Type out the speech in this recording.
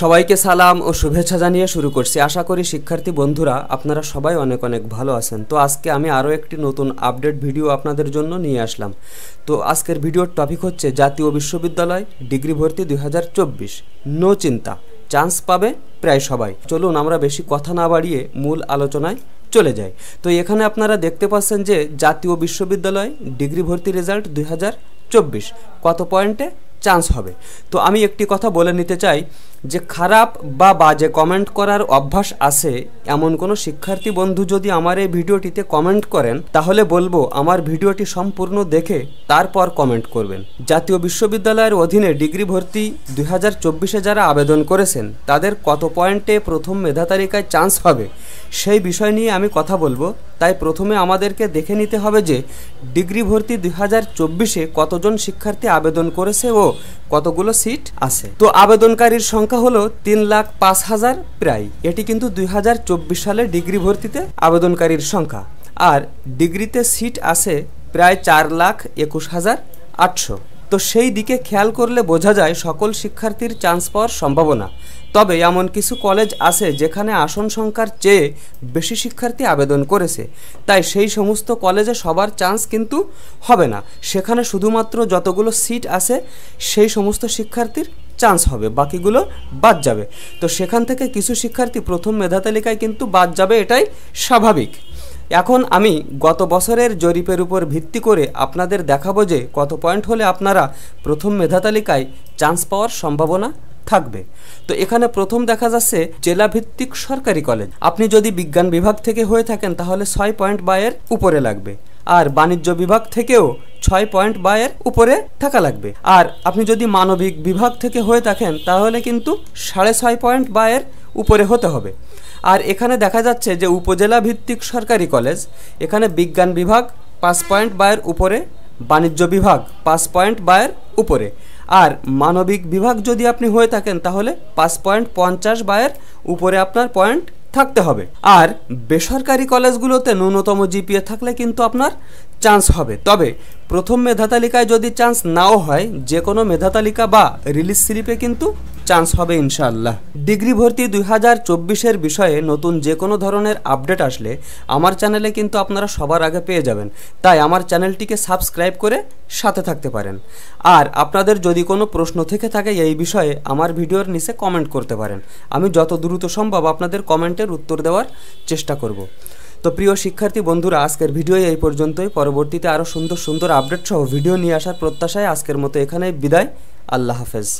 সবাইকে সালাম ও শুভেচ্ছা জানিয়ে শুরু করছি। আশা করি শিক্ষার্থী বন্ধুরা আপনারা সবাই অনেক অনেক ভালো আছেন। তো আজকে আমি আরও একটি নতুন আপডেট ভিডিও আপনাদের জন্য নিয়ে আসলাম। তো আজকের ভিডিওর টপিক হচ্ছে জাতীয় বিশ্ববিদ্যালয় ডিগ্রি ভর্তি 2024 নো চিন্তা, চান্স পাবে প্রায় সবাই। চলুন আমরা বেশি কথা না বাড়িয়ে মূল আলোচনায় চলে যাই। তো এখানে আপনারা দেখতে পাচ্ছেন যে জাতীয় বিশ্ববিদ্যালয় ডিগ্রি ভর্তি রেজাল্ট 2024 কত পয়েন্টে চান্স হবে। তো আমি একটি কথা বলে নিতে চাই যে খারাপ বা বাজে কমেন্ট করার অভ্যাস আছে এমন কোনো শিক্ষার্থী বন্ধু যদি আমার এই ভিডিওটিতে কমেন্ট করেন তাহলে বলবো আমার ভিডিওটি সম্পূর্ণ দেখে তারপর কমেন্ট করবেন। জাতীয় বিশ্ববিদ্যালয়ের অধীনে ডিগ্রি ভর্তি 2024-এ যারা আবেদন করেছেন তাদের কত পয়েন্টে প্রথম মেধা তালিকায় চান্স হবে সেই বিষয় নিয়ে আমি কথা বলবো। তাই প্রথমে আমাদেরকে দেখে নিতে হবে যে ডিগ্রি ভর্তি 2024-এ কতজন শিক্ষার্থী আবেদন করেছে ও কতগুলো সিট আছে। তো আবেদনকারীর সংখ্যা হলো 3,05,000 প্রায়। এটি কিন্তু 2024 সালে ডিগ্রি ভর্তিতে আবেদনকারীর সংখ্যা। আর ডিগ্রিতে সিট আছে প্রায় 4,21,800। তো সেই দিকে খেয়াল করলে বোঝা যায় সকল শিক্ষার্থীর চান্স পাওয়ার সম্ভাবনা। তবে এমন কিছু কলেজ আছে যেখানে আসন সংখ্যার চেয়ে বেশি শিক্ষার্থী আবেদন করেছে, তাই সেই সমস্ত কলেজে সবার চান্স কিন্তু হবে না। সেখানে শুধুমাত্র যতগুলো সিট আছে সেই সমস্ত শিক্ষার্থীর চান্স হবে, বাকিগুলো বাদ যাবে। তো সেখান থেকে কিছু শিক্ষার্থী প্রথম মেধা তালিকায় কিন্তু বাদ যাবে, এটাই স্বাভাবিক। এখন আমি গত বছরের জরিপের উপর ভিত্তি করে আপনাদের দেখাবো যে কত পয়েন্ট হলে আপনারা প্রথম মেধা তালিকায় চান্স পাওয়ার সম্ভাবনা থাকবে। তো এখানে প্রথম দেখা যাচ্ছে জেলাভিত্তিক সরকারি কলেজ। আপনি যদি বিজ্ঞান বিভাগ থেকে হয়ে থাকেন তাহলে 6 পয়েন্ট বা এর উপরে লাগবে, আর বাণিজ্য বিভাগ থেকেও 6 পয়েন্ট বা এর উপরে থাকা লাগবে। আর আপনি যদি মানবিক বিভাগ থেকে হয়ে থাকেন তাহলে কিন্তু 6.5 পয়েন্ট বা এর উপরে হতে হবে। আর এখানে দেখা যাচ্ছে যে উপজেলা ভিত্তিক সরকারি কলেজ, এখানে বিজ্ঞান বিভাগ 5 পয়েন্ট বা এর উপরে, বাণিজ্য বিভাগ 5 পয়েন্ট বা এর উপরে, আর মানবিক বিভাগ যদি আপনি হয়ে থাকেন তাহলে 5.50 বা এর উপরে আপনার পয়েন্ট থাকতে হবে। আর বেসরকারি কলেজগুলোতে ন্যূনতম জিপিএ থাকলে কিন্তু আপনার চান্স হবে। তবে প্রথম মেধা তালিকায় যদি চান্স নাও হয় যে কোনো মেধা তালিকা বা রিলিজ স্লিপে কিন্তু চান্স হবে ইনশাআল্লাহ। ডিগ্রি ভর্তি 2024-এর বিষয়ে নতুন যে কোনো ধরনের আপডেট আসলে আমার চ্যানেলে কিন্তু আপনারা সবার আগে পেয়ে যাবেন। তাই আমার চ্যানেলটিকে সাবস্ক্রাইব করে সাথে থাকতে পারেন। আর আপনাদের যদি কোনো প্রশ্ন থেকে থাকে এই বিষয়ে আমার ভিডিওর নিচে কমেন্ট করতে পারেন। আমি যত দ্রুত সম্ভব আপনাদের কমেন্টের উত্তর দেওয়ার চেষ্টা করব। তো প্রিয় শিক্ষার্থী বন্ধুরা, আজকের ভিডিও এই পর্যন্তই। পরবর্তীতে আরও সুন্দর সুন্দর আপডেট সহ ভিডিও নিয়ে আসার প্রত্যাশায় আজকের মতো এখানেই বিদায়। আল্লাহ হাফেজ।